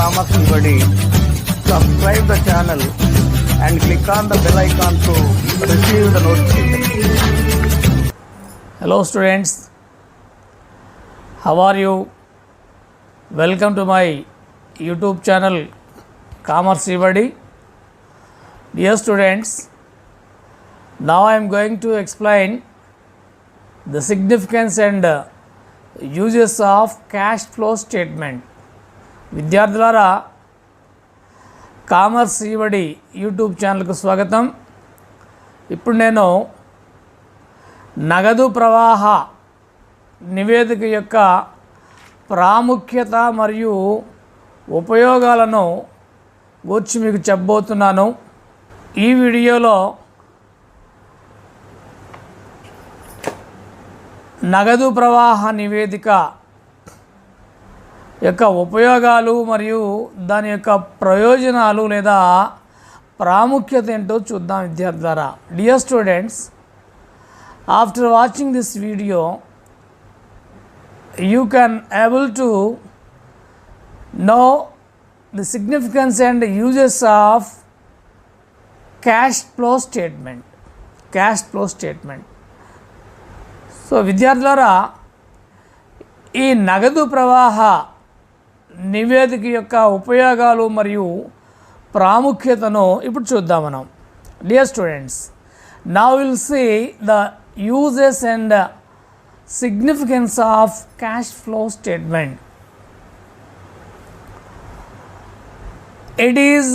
Commerce Everybody. Subscribe the channel and click on the bell icon to receive the notification. Hello students, how are you? Welcome to my YouTube channel Commerce Everybody. Dear students, now I am going to explain the significance and uses of cash flow statement. విద్యార్థులారా, commerce ఈవడి YouTube ఛానల్కు స్వాగతం. ఇప్పుడు నేను నగదు ప్రవాహ నివేదిక యొక్క ప్రాముఖ్యత మరియు ఉపయోగాలను గురించి మీకు చెప్పబోతున్నాను. ఈ వీడియోలో నగదు ప్రవాహ నివేదిక యొక్క ఉపయోగాలు మరియు దాని యొక్క ప్రయోజనాలు లేదా ప్రాముఖ్యత ఏంటో చూద్దాం విద్యార్థులారా. Dear students, after watching this video you can able to know the significance and uses of cash flow statement. So విద్యార్థులారా, ఈ నగదు ప్రవాహ నివేదిక యొక్క ఉపయోగాలు మరియు ప్రాముఖ్యతను ఇప్పుడు చూద్దాం మనం. Dear students, now will see the uses and significance of cash flow statement. It is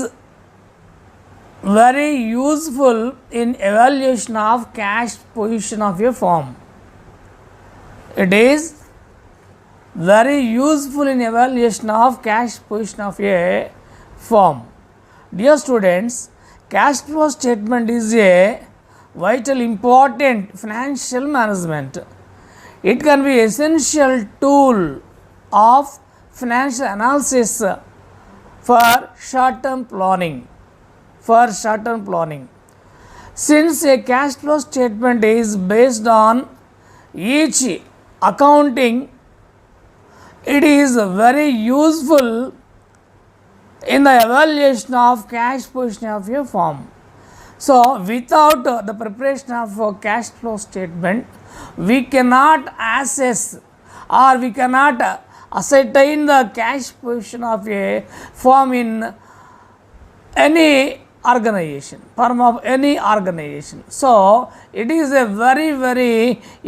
very useful in evaluation of cash position of a firm. It is very useful in evaluation of cash position of a firm. Dear students, cash flow statement is a vital important financial management. It can be essential tool of financial analysis for short-term planning. Since a cash flow statement is based on each accounting, it is very useful in the evaluation of cash position of a firm. So, without the preparation of a cash flow statement, we cannot assess or we cannot ascertain the cash position of a firm in any organization. So, it is a very, very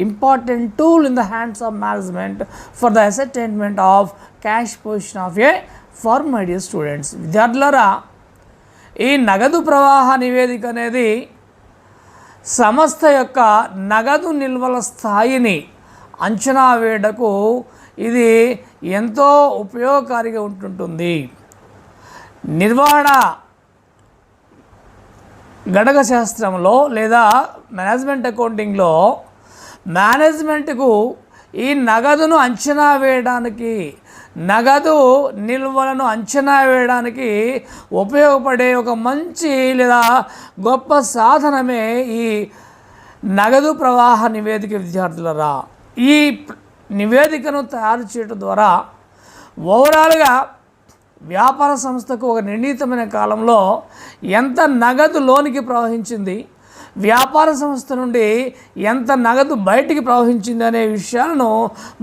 important tool in the hands of management for the ascertainment of cash position of a firm, my dear students. విద్యార్థులారా, ఈ నగదు ప్రవాహ నివేదిక అనేది సంస్థ యొక్క నగదు నిల్వల స్థాయిని అంచనా వేయడకు ఇది ఎంతో ఉపయోగకారిగా ఉంటుంటుంది. నిర్వహణ గణక శాస్త్రంలో లేదా మేనేజ్మెంట్ అకౌంటింగ్లో మేనేజ్మెంట్కు ఈ నగదును అంచనా వేయడానికి, నగదు నిల్వలను అంచనా వేయడానికి ఉపయోగపడే ఒక మంచి లేదా గొప్ప సాధనమే ఈ నగదు ప్రవాహ నివేదిక. విద్యార్థులరా, ఈ నివేదికను తయారు చేయడం ద్వారా ఓవరాల్గా వ్యాపార సంస్థకు ఒక నిర్ణీతమైన కాలంలో ఎంత నగదు లోనికి ప్రవహించింది, వ్యాపార సంస్థ నుండి ఎంత నగదు బయటికి ప్రవహించింది అనే విషయాలను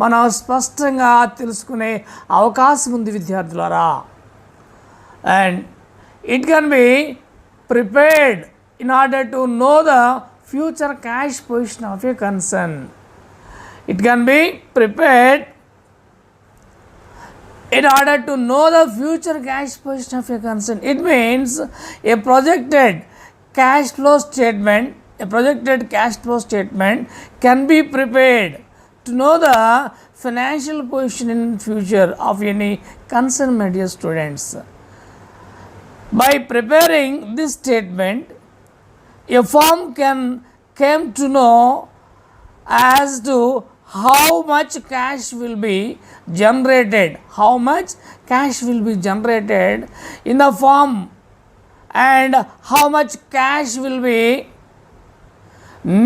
మనం స్పష్టంగా తెలుసుకునే అవకాశం ఉంది విద్యార్థులారా. And it can be prepared in order to know the future cash position of A concern. It can be prepared in order to know the future cash position of a concern. It means a projected cash flow statement can be prepared to know the financial position in future of any concern, my dear students. By preparing this statement, a firm can come to know as to how much cash will be generated in the firm and how much cash will be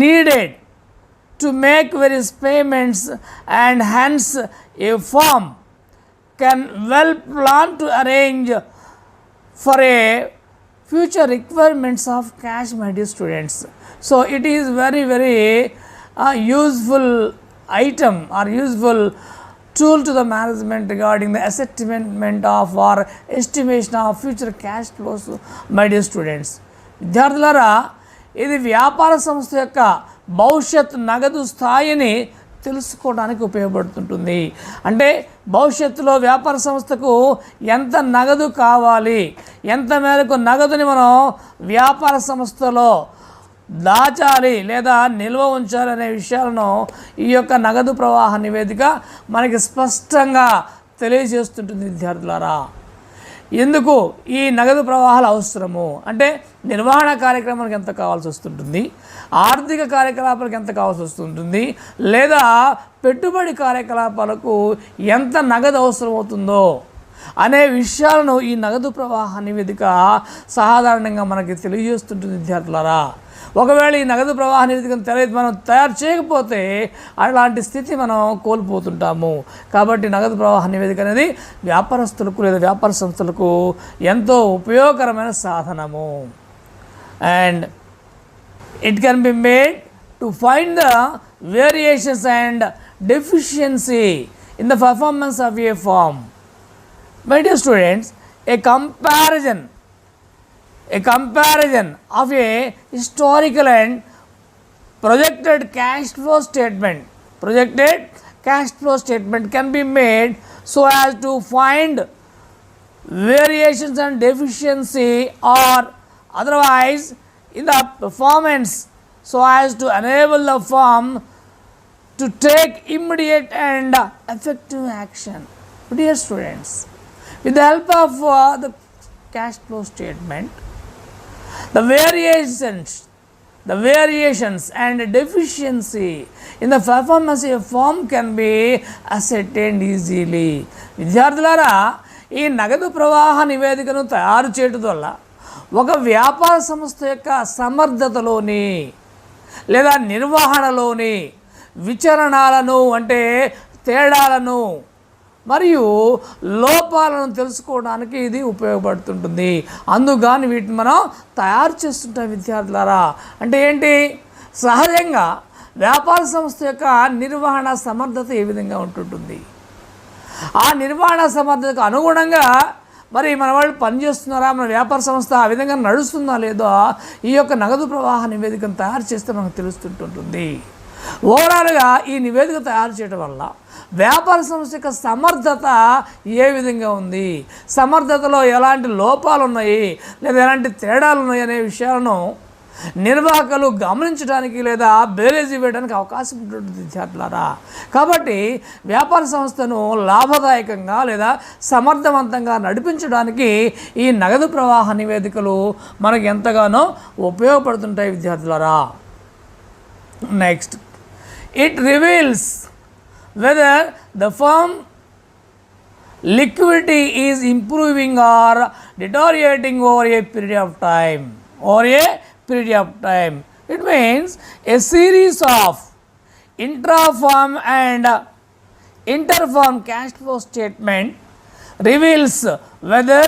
needed to make various payments, and hence a firm can well plan to arrange for a future requirements of cash, my dear students. So it is very useful item or useful tool to the management regarding the assessment of or estimation of future cash flows, my dear students. విద్యార్థులారా, ఇది వ్యాపార సంస్థ యొక్క భవిష్యత్ నగదు స్థాయిని తెలుసుకోవడానికి ఉపయోగపడుతుంటుంది. అంటే భవిష్యత్తులో వ్యాపార సంస్థకు ఎంత నగదు కావాలి, ఎంత మేరకు నగదుని మనం వ్యాపార సంస్థలో దాచాలి లేదా నిల్వ ఉంచాలి అనే విషయాలను ఈ యొక్క నగదు ప్రవాహ నివేదిక మనకి స్పష్టంగా తెలియజేస్తుంటుంది. విద్యార్థులారా, ఎందుకు ఈ నగదు ప్రవాహాలు అవసరము అంటే నిర్వహణ కార్యక్రమానికి ఎంత కావాల్సి వస్తుంటుంది, ఆర్థిక కార్యకలాపాలకు ఎంత కావాల్సి వస్తుంటుంది, లేదా పెట్టుబడి కార్యకలాపాలకు ఎంత నగదు అవసరం అవుతుందో అనే విషయాలను ఈ నగదు ప్రవాహ నివేదిక సాధారణంగా మనకి తెలియజేస్తుంటుంది. విద్యార్థులారా, ఒకవేళ ఈ నగదు ప్రవాహ నివేదికను మనం తయారు చేయకపోతే అలాంటి స్థితి మనం కోల్పోతుంటాము. కాబట్టి నగదు ప్రవాహ నివేదిక అనేది వ్యాపారస్తులకు లేదా వ్యాపార సంస్థలకు ఎంతో ఉపయోగకరమైన సాధనము. And it can be made to find the variations and deficiency in the performance of a firm. My dear students, a comparison of a historical and projected cash flow statement can be made so as to find variations and deficiency or otherwise in the performance so as to enable the firm to take immediate and effective action. Dear students, with the help of the cash flow statement, the variations and deficiency in the performance of a firm can be ascertained easily. విద్యార్థులారా, ఈ నగదు ప్రవాహ నివేదికను తయారు చేయడం వల్ల ఒక వ్యాపార సంస్థ యొక్క సమర్థతలోని లేదా నిర్వహణలోని విచరణాలను అంటే తేడాలను మరియు లోపాలను తెలుసుకోవడానికి ఇది ఉపయోగపడుతుంటుంది. అందుకని వీటిని మనం తయారు చేస్తుంటాం. విద్యార్థులారా, అంటే ఏంటి? సహజంగా వ్యాపార సంస్థ యొక్క నిర్వహణ సమర్థత ఏ విధంగా ఉంటుంటుంది, ఆ నిర్వహణ సమర్థతకు అనుగుణంగా మరి మన వాళ్ళు పనిచేస్తున్నారా, మన వ్యాపార సంస్థ ఆ విధంగా నడుస్తుందా లేదో ఈ యొక్క నగదు ప్రవాహ నివేదికను తయారు చేస్తే మనకు తెలుస్తుంటుంది. ఓవరాల్గా ఈ నివేదిక తయారు చేయడం వల్ల వ్యాపార సంస్థ యొక్క సమర్థత ఏ విధంగా ఉంది, సమర్థతలో ఎలాంటి లోపాలు ఉన్నాయి లేదా ఎలాంటి తేడాలు ఉన్నాయి అనే విషయాలను నిర్వాహకులు గమనించడానికి లేదా బేరేజీ వేయడానికి అవకాశం ఉంటుంది. విద్యార్థులారా, కాబట్టి వ్యాపార సంస్థను లాభదాయకంగా లేదా సమర్థవంతంగా నడిపించడానికి ఈ నగదు ప్రవాహ నివేదికలు మనకు ఎంతగానో ఉపయోగపడుతుంటాయి. విద్యార్థులారా, next, it reveals whether the firm liquidity is improving or deteriorating over a period of time. It means a series of intra-firm and inter-firm cash flow statement reveals whether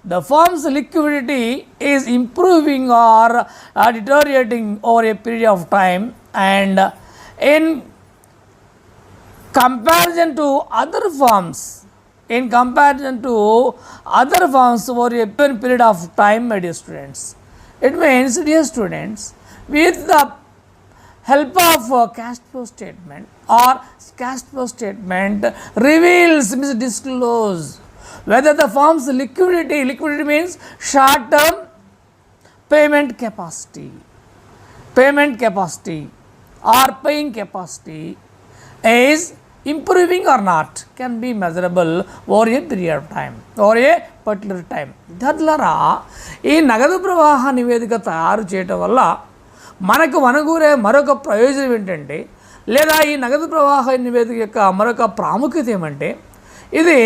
the firm's liquidity is improving or deteriorating over a period of time, and in comparison to other firms over a period of time, my dear students. It means, dear students, with the help of cash flow statement or cash flow statement reveals, means disclose whether the firm's liquidity means short term payment capacity or paying capacity is improving or not, can be measurable over a period of time, over a particular time. విద్యార్థులారా, ఈ నగదు ప్రవాహ నివేదిక తయారు చేయటం వల్ల మనకు అనుకూలే మరొక ప్రయోజనం ఏంటంటే, లేదా ఈ నగదు ప్రవాహ నివేదిక యొక్క మరొక ప్రాముఖ్యత ఏమంటే, ఇది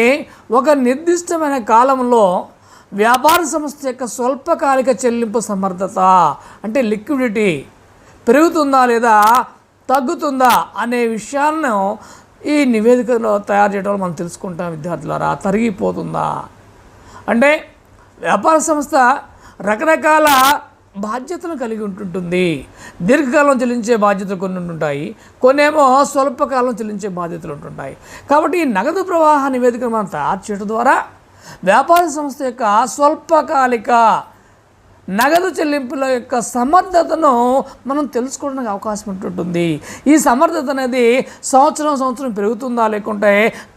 ఒక నిర్దిష్టమైన కాలంలో వ్యాపార సంస్థ యొక్క స్వల్పకాలిక చెల్లింపు సమర్థత అంటే లిక్విడిటీ పెరుగుతుందా లేదా తగ్గుతుందా అనే విషయాలను ఈ నివేదికలో తయారు చేయడం వల్ల మనం తెలుసుకుంటాం విద్యార్థులారా. తరిగిపోతుందా అంటే వ్యాపార సంస్థ రకరకాల బాధ్యతలు కలిగి ఉంటుంటుంది. దీర్ఘకాలం చెల్లించే బాధ్యతలు కొన్ని ఉంటుంటాయి, కొన్నేమో స్వల్పకాలం చెల్లించే బాధ్యతలు ఉంటుంటాయి. కాబట్టి ఈ నగదు ప్రవాహ నివేదికను మనం తయారు చేయడం ద్వారా వ్యాపార సంస్థ యొక్క స్వల్పకాలిక నగదు చెల్లింపుల యొక్క సమర్థతను మనం తెలుసుకోవడానికి అవకాశం ఉంటుంటుంది. ఈ సమర్థత అనేది సంవత్సరం పెరుగుతుందా లేకుంటే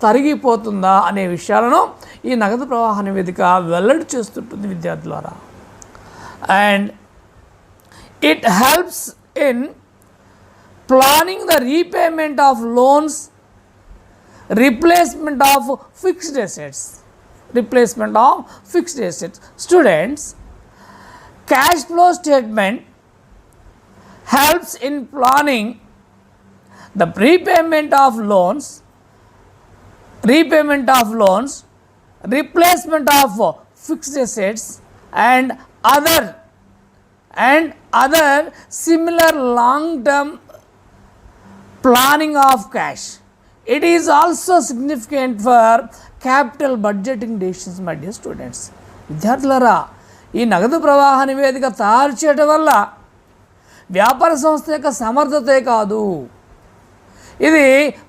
తరిగిపోతుందా అనే విషయాలను ఈ నగదు ప్రవాహ నివేదిక వెల్లడి చేస్తుంటుంది విద్యార్థులారా. And it helps in planning the repayment of loans, replacement of fixed assets. Students, cash flow statement helps in planning the repayment of loans, replacement of fixed assets and other similar long term planning of cash. It is also significant for capital budgeting decisions, my dear students. విద్యార్థులారా, ఈ నగదు ప్రవాహ నివేదిక తయారు చేయడం వల్ల వ్యాపార సంస్థ యొక్క సమర్థతే కాదు, ఇది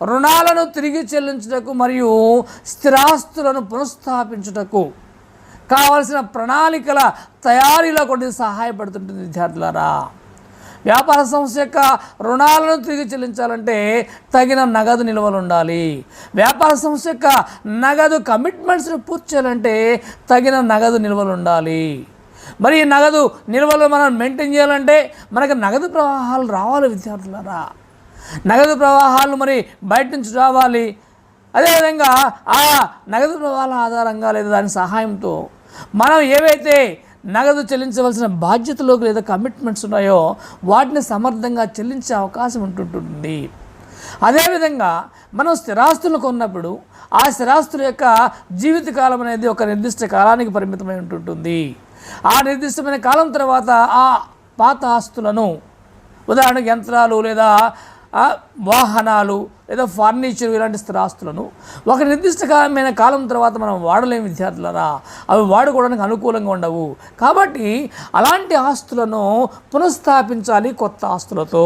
రుణాలను తిరిగి చెల్లించుటకు మరియు స్థిరాస్తులను పునఃస్థాపించుటకు కావలసిన ప్రణాళికల తయారీలో కూడా సహాయపడుతుంటుంది విద్యార్థులారా. వ్యాపార సంస్థ యొక్క రుణాలను తిరిగి చెల్లించాలంటే తగిన నగదు నిల్వలు ఉండాలి. వ్యాపార సంస్థ యొక్క నగదు కమిట్మెంట్స్ని పూర్తి చేయాలంటే తగిన నగదు నిల్వలు ఉండాలి. మరి ఈ నగదు నిల్వలు మనం మెయింటైన్ చేయాలంటే మనకు నగదు ప్రవాహాలు రావాలి విద్యార్థులారా. నగదు ప్రవాహాలు మరి బయట నుంచి రావాలి. అదేవిధంగా ఆ నగదు ప్రవాహాల ఆధారంగా లేదా దాని సహాయంతో మనం ఏవైతే నగదు చెల్లించవలసిన బాధ్యతలోకి లేదా కమిట్మెంట్స్ ఉన్నాయో వాటిని సమర్థంగా చెల్లించే అవకాశం ఉంటుంటుంది. అదేవిధంగా మనం స్థిరాస్తులను కొన్నప్పుడు ఆ స్థిరాస్తుల యొక్క జీవితకాలం అనేది ఒక నిర్దిష్ట కాలానికి పరిమితమై ఉంటుంటుంది. ఆ నిర్దిష్టమైన కాలం తర్వాత ఆ పాత ఆస్తులను, ఉదాహరణకు యంత్రాలు లేదా వాహనాలు లేదా ఫర్నిచర్ ఇలాంటి స్థిరాస్తులను ఒక నిర్దిష్టమైన కాలం తర్వాత మనం వాడలేము విద్యార్థులారా. అవి వాడుకోవడానికి అనుకూలంగా ఉండవు. కాబట్టి అలాంటి ఆస్తులను పునఃస్థాపించాలి కొత్త ఆస్తులతో.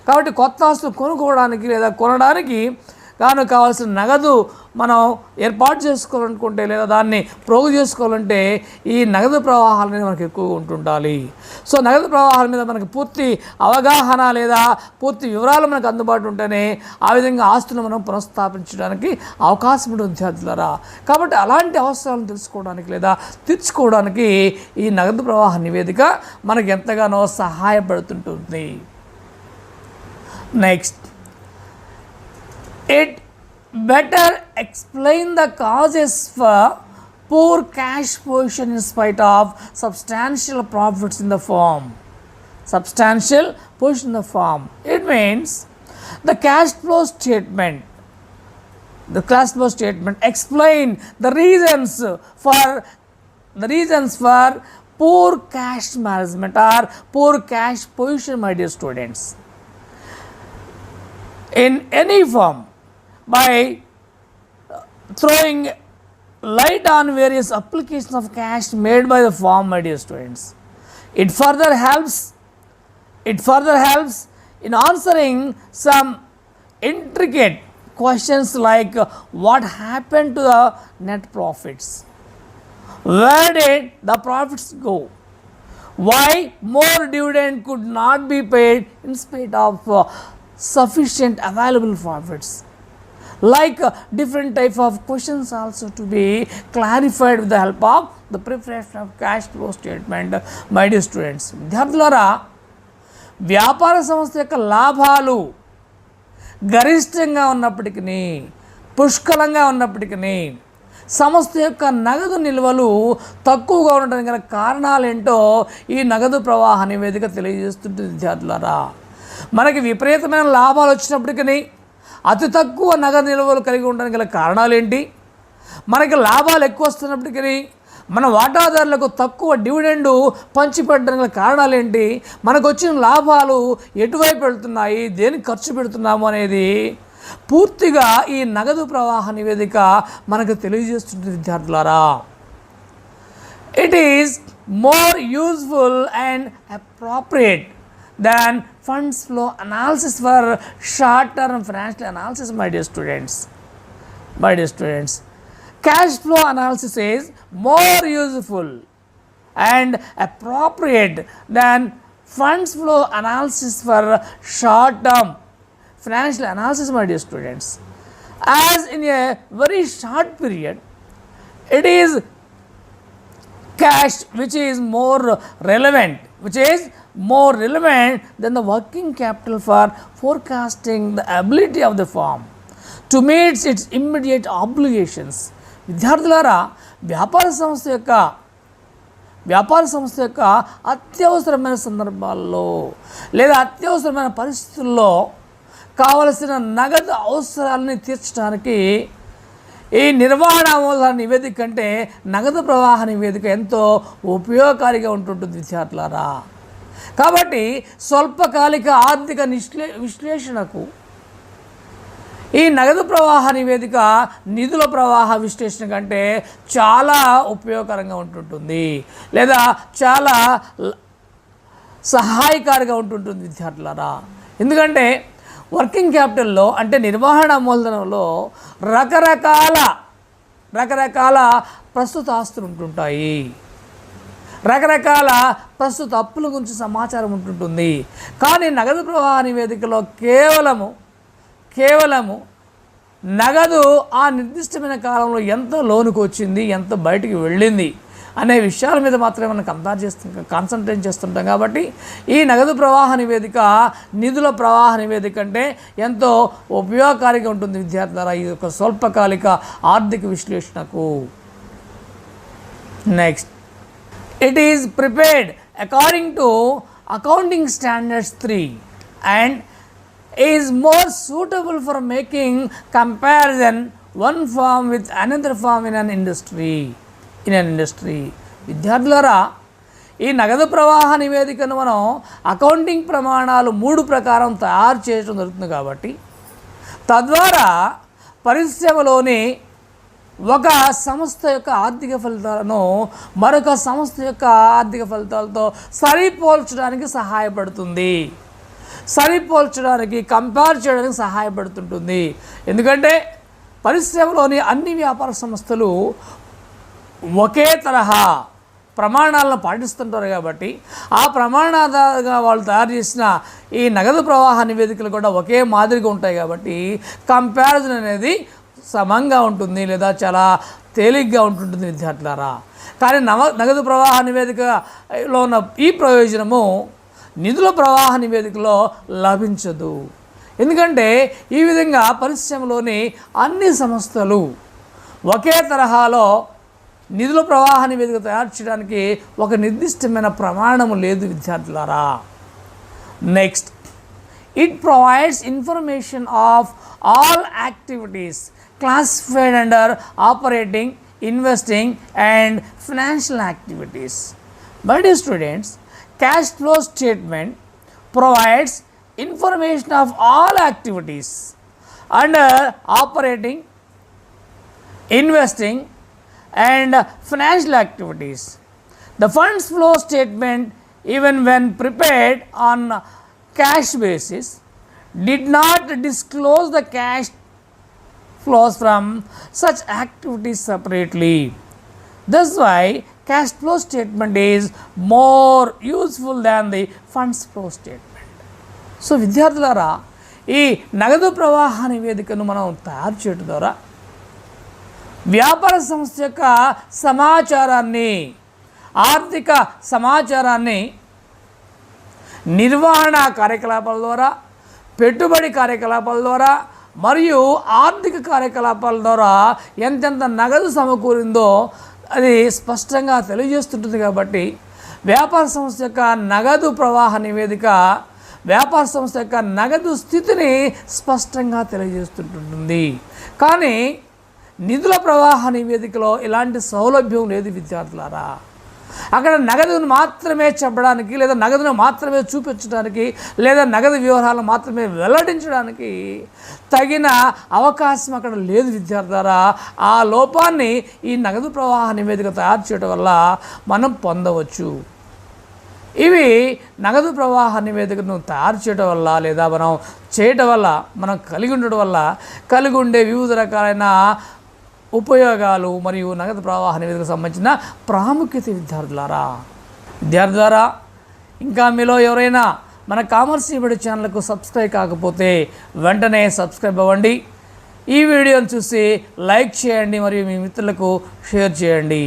కాబట్టి కొత్త ఆస్తులు కొనుక్కోవడానికి లేదా కొనడానికి కావాల్సిన నగదు మనం ఏర్పాటు చేసుకోవాలనుకుంటే లేదా దాన్ని ప్రోగు చేసుకోవాలంటే ఈ నగదు ప్రవాహాలు అనేది మనకు ఎక్కువగా ఉంటుండాలి. సో నగదు ప్రవాహాల మీద మనకి పూర్తి అవగాహన లేదా పూర్తి వివరాలు మనకు అందుబాటు ఉంటేనే ఆ విధంగా ఆస్తులను మనం పునఃస్థాపించడానికి అవకాశం ఉంటుంది విద్యార్థులారా. కాబట్టి అలాంటి అవసరాలను తెలుసుకోవడానికి లేదా తీర్చుకోవడానికి ఈ నగదు ప్రవాహ నివేదిక మనకు ఎంతగానో సహాయపడుతుంటుంది. Next, it better explain the causes for poor cash position in spite of substantial profits in the firm. It means the cash flow statement explain the reasons for poor cash management or poor cash position, my dear students. In any firm, by throwing light on various applications of cash made by the firm, my dear students, it further helps in answering some intricate questions like what happened to the net profits, where did the profits go, why more dividend could not be paid in spite of sufficient available profits. Like different type of questions also to be clarified with the help of the preparation of cash flow statement, my dear students. విద్యార్థులారా, వ్యాపార సంస్థ యొక్క లాభాలు గరిష్టంగా ఉన్నప్పటికీ పుష్కలంగా ఉన్నప్పటికీ సంస్థ యొక్క నగదు నిల్వలు తక్కువగా ఉండడానికి గల కారణాలు ఏంటో ఈ నగదు ప్రవాహ నివేదిక తెలియజేస్తుంటుంది విద్యార్థులారా. మనకి విపరీతమైన లాభాలు వచ్చినప్పటికీ అతి తక్కువ నగదు నిల్వలు కలిగి ఉండడానికి గల కారణాలు ఏంటి? మనకి లాభాలు ఎక్కువ వస్తున్నప్పటికీ మన వాటాదారులకు తక్కువ డివిడెండ్ పంచిపెట్టడానికి గల కారణాలు ఏంటి? మనకు వచ్చిన లాభాలు ఎటువైపు వెళ్తున్నాయి, దేనికి ఖర్చు పెడుతున్నాము అనేది పూర్తిగా ఈ నగదు ప్రవాహ నివేదిక మనకు తెలియజేస్తుంది విద్యార్థులారా. It is more useful and appropriate than funds flow analysis for short term financial analysis. My dear students, cash flow analysis is more useful and appropriate than funds flow analysis for short term financial analysis, my dear students, as in a very short period it is cash which is more relevant than the working capital for forecasting the ability of the firm to meet its immediate obligations. విద్యార్థులారా, వ్యాపార సంస్థ యొక్క అత్యవసరమైన సందర్భాల్లో లేదా అత్యవసరమైన పరిస్థితుల్లో కావలసిన నగదు అవసరాలని తీర్చడానికి ఈ నిర్వహణ మూలధన నివేదిక కంటే నగదు ప్రవాహ నివేదిక ఎంతో ఉపయోగకారిగా ఉంటుంటుంది విద్యార్థులారా. కాబట్టి స్వల్పకాలిక ఆర్థిక విశ్లేషణకు ఈ నగదు ప్రవాహ నివేదిక నిధుల ప్రవాహ విశ్లేషణ కంటే చాలా ఉపయోగకరంగా ఉంటుంటుంది లేదా చాలా సహాయకారిగా ఉంటుంటుంది విద్యార్థులారా. ఎందుకంటే వర్కింగ్ క్యాపిటల్లో అంటే నిర్వహణ మూలధనంలో రకరకాల ప్రస్తుత ఆస్తులు ఉంటుంటాయి, రకరకాల ప్రస్తుత అప్పుల గురించి సమాచారం ఉంటుంటుంది. కానీ నగదు ప్రవాహ నివేదికలో కేవలము నగదు ఆ నిర్దిష్టమైన కాలంలో ఎంత లోనుకు వచ్చింది, ఎంత బయటికి వెళ్ళింది అనే విషయాల మీద మాత్రమే మనం కాన్సన్ట్రేట్ చేస్తుంటాం. కాబట్టి ఈ నగదు ప్రవాహ నివేదిక నిధుల ప్రవాహ నివేదిక అంటే ఎంతో ఉపయోగకారిగా ఉంటుంది విద్యార్థులారా ఈ యొక్క స్వల్పకాలిక ఆర్థిక విశ్లేషణకు. Next, it is prepared according to accounting standards 3 and is more suitable for making comparison one firm with another firm in an industry. విద్యార్థులారా, ఈ నగదు ప్రవాహ నివేదికను మనం అకౌంటింగ్ ప్రమాణాలు 3 ప్రకారం తయారు చేయడం జరుగుతుంది. కాబట్టి తద్వారా పరిశ్రమలోని ఒక సంస్థ యొక్క ఆర్థిక ఫలితాలను మరొక సంస్థ యొక్క ఆర్థిక ఫలితాలతో సరిపోల్చడానికి కంపేర్ చేయడానికి సహాయపడుతుంటుంది. ఎందుకంటే పరిశ్రమలోని అన్ని వ్యాపార సంస్థలు ఒకే తరహా ప్రమాణాలను పాటిస్తుంటారు. కాబట్టి ఆ ప్రమాణాలుగా వాళ్ళు తయారు చేసిన ఈ నగదు ప్రవాహ నివేదికలు కూడా ఒకే మాదిరిగా ఉంటాయి. కాబట్టి కంపారిజన్ అనేది సమంగా ఉంటుంది లేదా చాలా తేలిగ్గా ఉంటుంటుంది విద్యార్థులారా. కానీ నగదు ప్రవాహ నివేదికలో ఉన్న ఈ ప్రయోజనము నిధుల ప్రవాహ నివేదికలో లభించదు. ఎందుకంటే ఈ విధంగా పరిశ్రమలోని అన్ని సంస్థలు ఒకే తరహాలో నిధుల ప్రవాహ నివేదిక తయారు చేయడానికి ఒక నిర్దిష్టమైన ప్రమాణము లేదు విద్యార్థులారా. Next, it provides information of all activities classified under operating, investing and financial activities. My dear students, cash flow statement provides information of all activities under operating, investing and financial activities. The funds flow statement, even when prepared on cash basis, did not disclose the cash flows from such activities separately. That's why cash flow statement is more useful than the funds flow statement. So విద్యార్థులారా, ఈ నగదు ప్రవాహ నివేదికను మనం తయారు చేయడం ద్వారా వ్యాపార సంస్థ యొక్క సమాచారాన్ని, ఆర్థిక సమాచారాన్ని నిర్వహణ కార్యకలాపాల ద్వారా, పెట్టుబడి కార్యకలాపాల ద్వారా మరియు ఆర్థిక కార్యకలాపాల ద్వారా ఎంతెంత నగదు సమకూరిందో అది స్పష్టంగా తెలియజేస్తుంటుంది. కాబట్టి వ్యాపార సంస్థ యొక్క నగదు ప్రవాహ నివేదిక వ్యాపార సంస్థ యొక్క నగదు స్థితిని స్పష్టంగా తెలియజేస్తుంటుంది. కానీ నిధుల ప్రవాహ నివేదికలో ఇలాంటి సౌలభ్యం లేదు విద్యార్థులారా. అక్కడ నగదును మాత్రమే చెప్పడానికి, లేదా నగదును మాత్రమే చూపించడానికి, లేదా నగదు వివరాలను మాత్రమే వెల్లడించడానికి తగిన అవకాశం అక్కడ లేదు విద్యార్థులారా. ఆ లోపాన్ని ఈ నగదు ప్రవాహ నివేదిక తయారు చేయడం వల్ల మనం పొందవచ్చు. ఇవి నగదు ప్రవాహ నివేదికను తయారు చేయడం వల్ల, లేదా మనం చేయటం వల్ల, మనం కలిగి ఉండడం వల్ల కలిగి ఉండే వివిధ రకాలైన ఉపయోగాలు మరియు నగదు ప్రవాహ నివేదికకు సంబంధించిన ప్రాముఖ్యత విద్యార్థులారా, ఇంకా మీలో ఎవరైనా మన కామర్స్ ఈబడి ఛానల్కు సబ్స్క్రైబ్ కాకపోతే వెంటనే సబ్స్క్రైబ్ అవ్వండి. ఈ వీడియోని చూసి లైక్ చేయండి మరియు మీ మిత్రులకు షేర్ చేయండి.